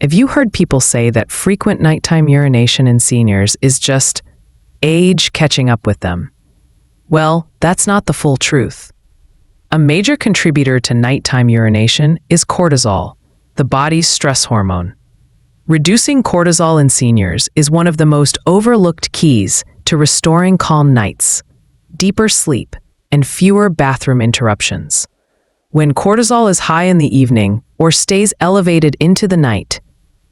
Have you heard people say that frequent nighttime urination in seniors is just age catching up with them? Well, that's not the full truth. A major contributor to nighttime urination is cortisol, the body's stress hormone. Reducing cortisol in seniors is one of the most overlooked keys to restoring calm nights, deeper sleep, and fewer bathroom interruptions. When cortisol is high in the evening or stays elevated into the night,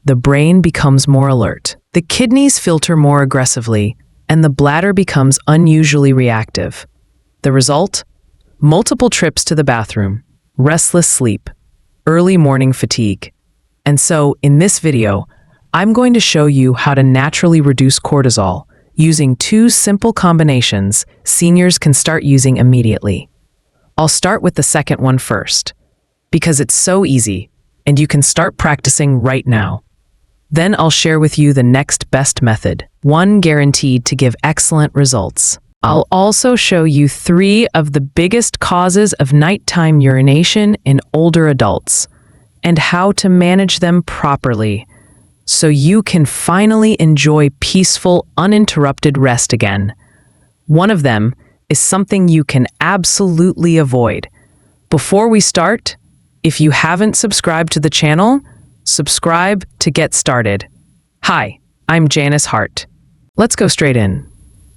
the brain becomes more alert, the kidneys filter more aggressively, and the bladder becomes unusually reactive. The result? Multiple trips to the bathroom, restless sleep, early morning fatigue. And so, in this video, I'm going to show you how to naturally reduce cortisol using 2 simple combinations seniors can start using immediately. I'll start with the second one first, because it's so easy and you can start practicing right now. Then I'll share with you the next best method, one guaranteed to give excellent results. I'll also show you 3 of the biggest causes of nighttime urination in older adults and how to manage them properly so you can finally enjoy peaceful, uninterrupted rest again. One of them is something you can absolutely avoid. Before we start, if you haven't subscribed to the channel, subscribe to get started. Hi, I'm Janice Hart. Let's go straight in.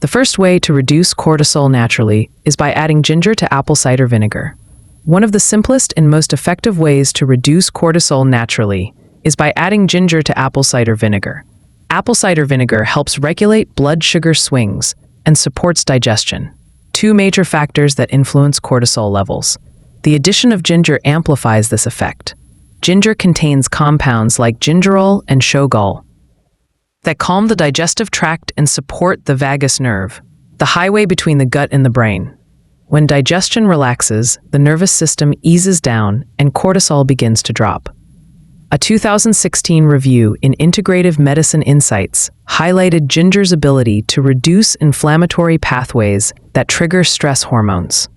The first way to reduce cortisol naturally is by adding ginger to apple cider vinegar. One of the simplest and most effective ways to reduce cortisol naturally is by adding ginger to apple cider vinegar. Apple cider vinegar helps regulate blood sugar swings and supports digestion, 2 major factors that influence cortisol levels. The addition of ginger amplifies this effect. Ginger contains compounds like gingerol and shogal that calm the digestive tract and support the vagus nerve, the highway between the gut and the brain. When digestion relaxes, the nervous system eases down and cortisol begins to drop. A 2016 review in Integrative Medicine Insights highlighted ginger's ability to reduce inflammatory pathways that trigger stress hormones.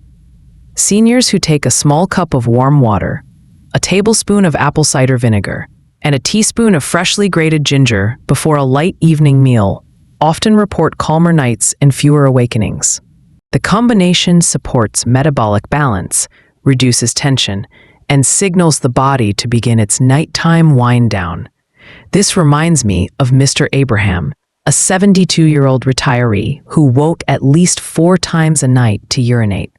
Seniors who take a small cup of warm water, a tablespoon of apple cider vinegar, and a teaspoon of freshly grated ginger before a light evening meal often report calmer nights and fewer awakenings. The combination supports metabolic balance, reduces tension, and signals the body to begin its nighttime wind-down. This reminds me of Mr. Abraham, a 72-year-old retiree who woke at least 4 times a night to urinate.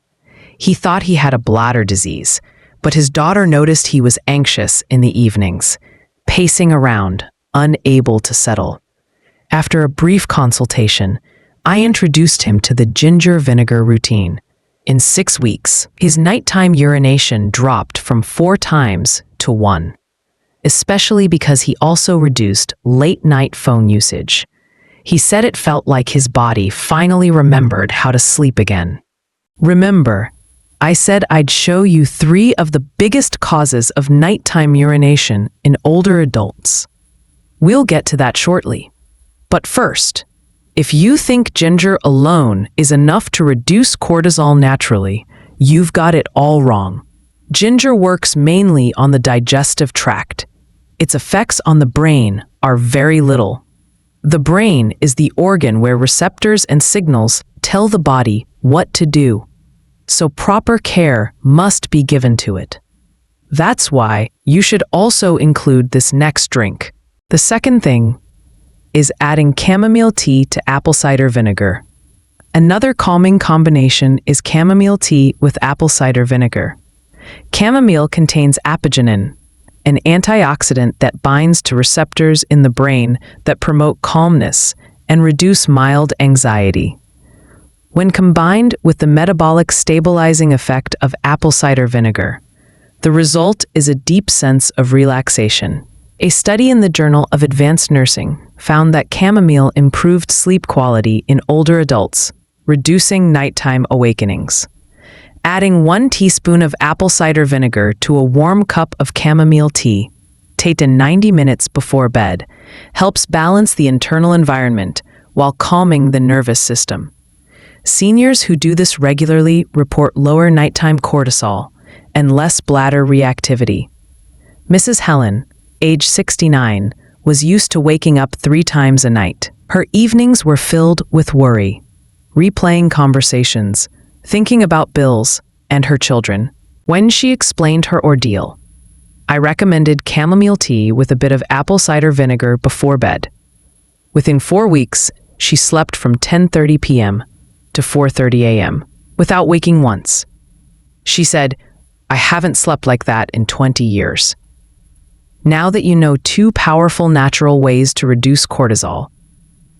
He thought he had a bladder disease, but his daughter noticed he was anxious in the evenings, pacing around, unable to settle. After a brief consultation, I introduced him to the ginger vinegar routine. In 6 weeks, his nighttime urination dropped from 4 times to 1, especially because he also reduced late-night phone usage. He said it felt like his body finally remembered how to sleep again. Remember, I said I'd show you 3 of the biggest causes of nighttime urination in older adults. We'll get to that shortly. But first, if you think ginger alone is enough to reduce cortisol naturally, you've got it all wrong. Ginger works mainly on the digestive tract. Its effects on the brain are very little. The brain is the organ where receptors and signals tell the body what to do, so proper care must be given to it. That's why you should also include this next drink. The second thing is adding chamomile tea to apple cider vinegar. Another calming combination is chamomile tea with apple cider vinegar. Chamomile contains apigenin, an antioxidant that binds to receptors in the brain that promote calmness and reduce mild anxiety. When combined with the metabolic stabilizing effect of apple cider vinegar, the result is a deep sense of relaxation. A study in the Journal of Advanced Nursing found that chamomile improved sleep quality in older adults, reducing nighttime awakenings. Adding 1 teaspoon of apple cider vinegar to a warm cup of chamomile tea, taken 90 minutes before bed, helps balance the internal environment while calming the nervous system. Seniors who do this regularly report lower nighttime cortisol and less bladder reactivity. Mrs. Helen, age 69, was used to waking up 3 times a night. Her evenings were filled with worry, replaying conversations, thinking about bills, and her children. When she explained her ordeal, I recommended chamomile tea with a bit of apple cider vinegar before bed. Within 4 weeks, she slept from 10:30 p.m. to 4:30 a.m. without waking once. She said, "I haven't slept like that in 20 years." Now that you know 2 powerful natural ways to reduce cortisol,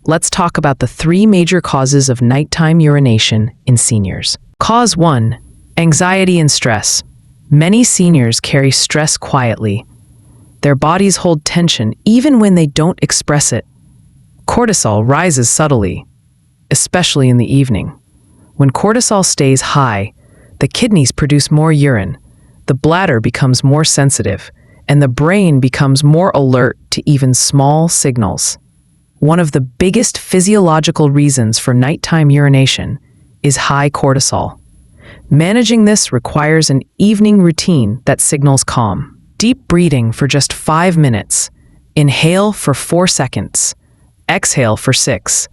let's talk about the 3 major causes of nighttime urination in seniors. Cause 1: anxiety and stress. Many seniors carry stress quietly. Their bodies hold tension even when they don't express it. Cortisol rises subtly, especially in the evening. When cortisol stays high, the kidneys produce more urine, the bladder becomes more sensitive, and the brain becomes more alert to even small signals. One of the biggest physiological reasons for nighttime urination is high cortisol. Managing this requires an evening routine that signals calm. Deep breathing for just 5 minutes. Inhale for 4 seconds. Exhale for 6.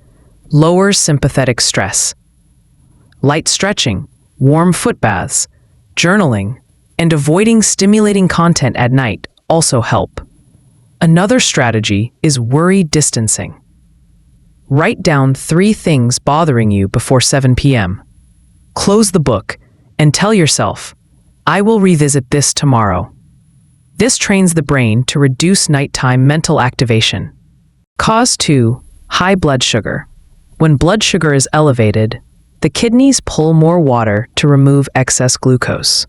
Lowers sympathetic stress. Light stretching, warm foot baths, journaling, and avoiding stimulating content at night also help. Another strategy is worry distancing. Write down 3 things bothering you before 7 p.m. Close the book and tell yourself, "I will revisit this tomorrow." This trains the brain to reduce nighttime mental activation. Cause 2: high blood sugar. When blood sugar is elevated, the kidneys pull more water to remove excess glucose.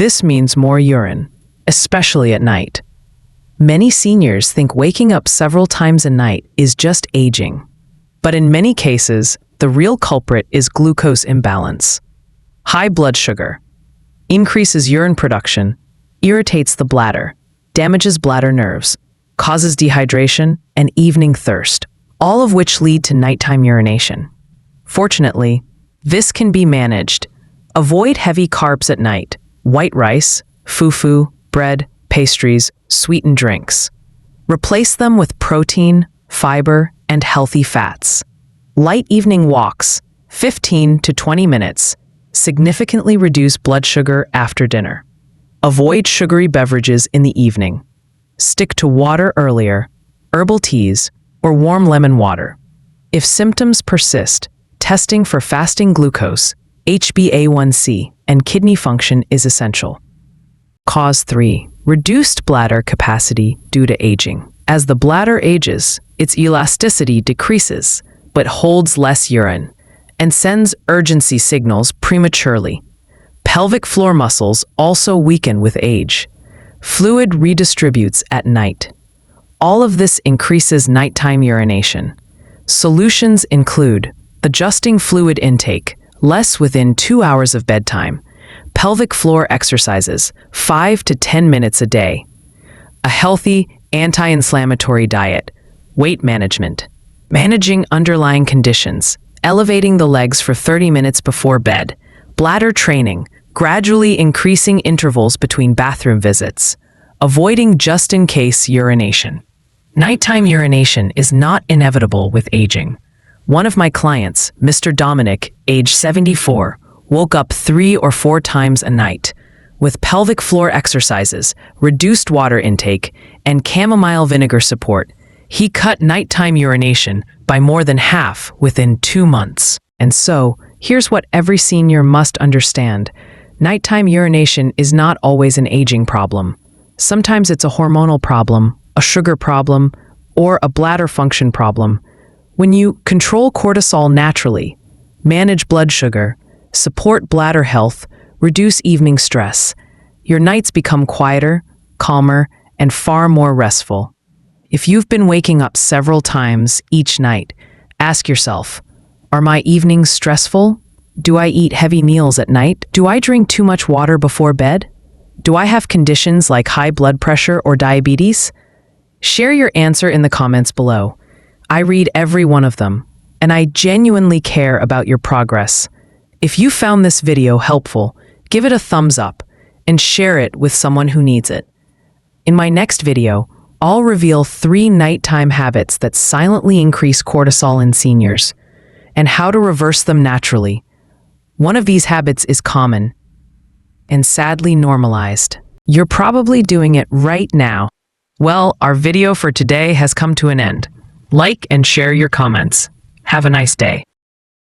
This means more urine, especially at night. Many seniors think waking up several times a night is just aging. But in many cases, the real culprit is glucose imbalance. High blood sugar increases urine production, irritates the bladder, damages bladder nerves, causes dehydration and evening thirst, all of which lead to nighttime urination. Fortunately, this can be managed. Avoid heavy carbs at night: white rice, fufu, bread, pastries, sweetened drinks. Replace them with protein, fiber, and healthy fats. Light evening walks, 15 to 20 minutes, significantly reduce blood sugar after dinner. Avoid sugary beverages in the evening. Stick to water earlier, herbal teas, or warm lemon water. If symptoms persist, testing for fasting glucose, HbA1c, and kidney function is essential. Cause 3: reduced bladder capacity due to aging. As the bladder ages, its elasticity decreases, but holds less urine, and sends urgency signals prematurely. Pelvic floor muscles also weaken with age. Fluid redistributes at night. All of this increases nighttime urination. Solutions include adjusting fluid intake, less within 2 hours of bedtime, pelvic floor exercises, 5 to 10 minutes a day, a healthy, anti-inflammatory diet, weight management, managing underlying conditions, elevating the legs for 30 minutes before bed, bladder training, gradually increasing intervals between bathroom visits, avoiding just-in-case urination. Nighttime urination is not inevitable with aging. One of my clients, Mr. Dominic, age 74, woke up 3 or 4 times a night. With pelvic floor exercises, reduced water intake, and chamomile vinegar support, he cut nighttime urination by more than half within 2 months. And so, here's what every senior must understand. Nighttime urination is not always an aging problem. Sometimes it's a hormonal problem, a sugar problem, or a bladder function problem. When you control cortisol naturally, manage blood sugar, support bladder health, reduce evening stress, your nights become quieter, calmer, and far more restful. If you've been waking up several times each night, ask yourself, are my evenings stressful? Do I eat heavy meals at night? Do I drink too much water before bed? Do I have conditions like high blood pressure or diabetes? Share your answer in the comments below. I read every one of them, and I genuinely care about your progress. If you found this video helpful, give it a thumbs up and share it with someone who needs it. In my next video, I'll reveal 3 nighttime habits that silently increase cortisol in seniors and how to reverse them naturally. One of these habits is common and sadly normalized. You're probably doing it right now. Well, our video for today has come to an end. Like and share your comments. Have a nice day.